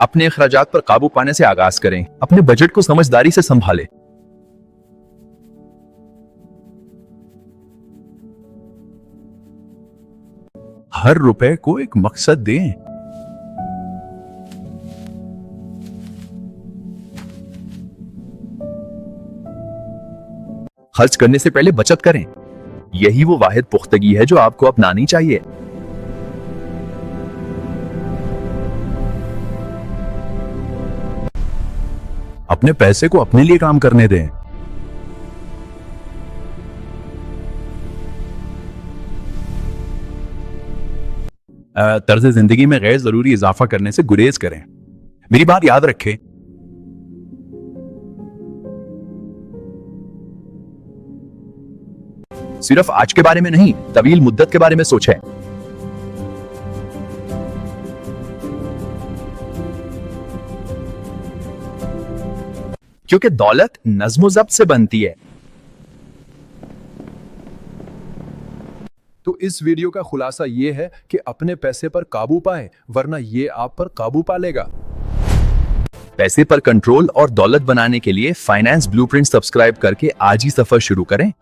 अपने अखराजात पर काबू पाने से आगाज करें। अपने बजट को समझदारी से संभालें। हर रुपए को एक मकसद दें। खर्च करने से पहले बचत करें। यही वो वाहिद पुख्तगी है जो आपको अपनानी चाहिए। अपने पैसे को अपने लिए काम करने दें। तर्ज जिंदगी में गैर जरूरी इजाफा करने से गुरेज करें। मेरी बात याद रखें, सिर्फ आज के बारे में नहीं, तवील मुद्दत के बारे में सोचें। क्योंकि दौलत नज्म ज़ब्त से बनती है। तो इस वीडियो का खुलासा ये है कि अपने पैसे पर काबू पाएं, वरना ये आप पर काबू पा लेगा। पैसे पर कंट्रोल और दौलत बनाने के लिए फाइनेंस ब्लूप्रिंट सब्सक्राइब करके आज ही सफर शुरू करें।